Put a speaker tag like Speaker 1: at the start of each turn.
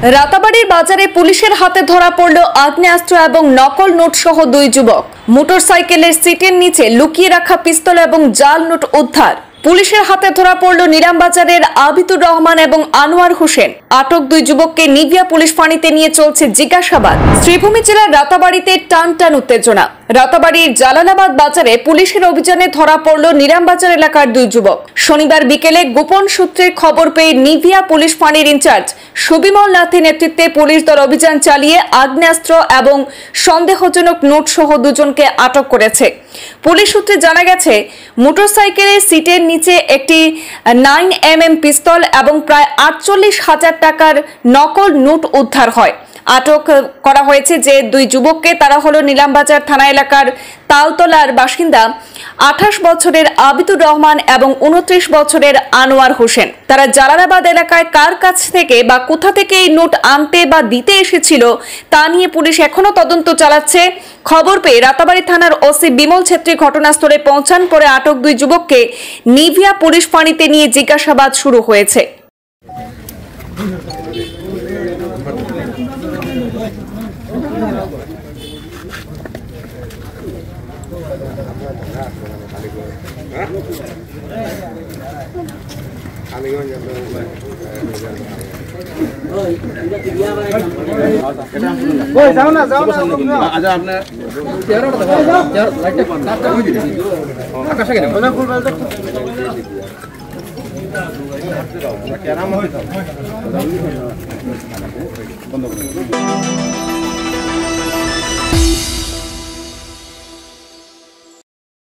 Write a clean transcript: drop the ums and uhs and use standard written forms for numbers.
Speaker 1: রাতাবাড়ির বাজারে পুলিশের হাতে ধরা পড়ল আগ্নেয়াস্ত্র এবং নকল নোট সহ দুই যুবক। মোটরসাইকেলের সিটের নিচে লুকিয়ে রাখা পিস্তল এবং জাল নোট উদ্ধার। পুলিশের হাতে ধরা পড়ল নিলামবাজারের আবিদুর রহমান এবং আনোয়ার হোসেন। আটক দুই যুবককে নিভিয়া পুলিশ ফাঁড়িতে নিয়ে চলছে জিজ্ঞাসাবাদ। শ্রীভূমি জেলার রাতাবাড়িতে টান টান উত্তেজনা। রাতাবাড়ির জালালাবাদ বাজারে পুলিশের অভিযানে ধরা পড়ল নিলামবাজার এলাকার দুই যুবক। শনিবার বিকেলে গোপন সূত্রে খবর পেয়ে নিভিয়া পুলিশ ফাঁড়ির ইনচার্জ সুবিমল নাথের নেতৃত্বে পুলিশ দল অভিযান চালিয়ে আগ্নেয়াস্ত্র এবং সন্দেহজনক নোট সহ দুজনকে আটক করেছে। পুলিশ সূত্রে জানা গেছে, মোটরসাইকেলের সিটের নিচে একটি 9mm পিস্তল এবং প্রায় 48,000 টাকার নকল নোট উদ্ধার হয়। আটক করা হয়েছে যে দুই যুবককে, তারা হলো নিলামবাজার থানা এলাকার তালতলার বাসিন্দা 28 বছরের আবিদুর রহমান এবং 29 বছরের আনোয়ার হোসেন। তারা জালালাবাদ এলাকায় কার কাছ থেকে বা কোথা থেকে এই নোট আনতে বা দিতে এসেছিল তা নিয়ে পুলিশ এখনো তদন্ত চালাচ্ছে। খবর পেয়ে রাতাবাড়ি থানার ওসি বিমল ছেত্রী ঘটনাস্থলে পৌঁছান। পরে আটক দুই যুবককে নিভিয়া পুলিশ ফাঁড়িতে নিয়ে জিজ্ঞাসাবাদ শুরু হয়েছে।
Speaker 2: বন্ধ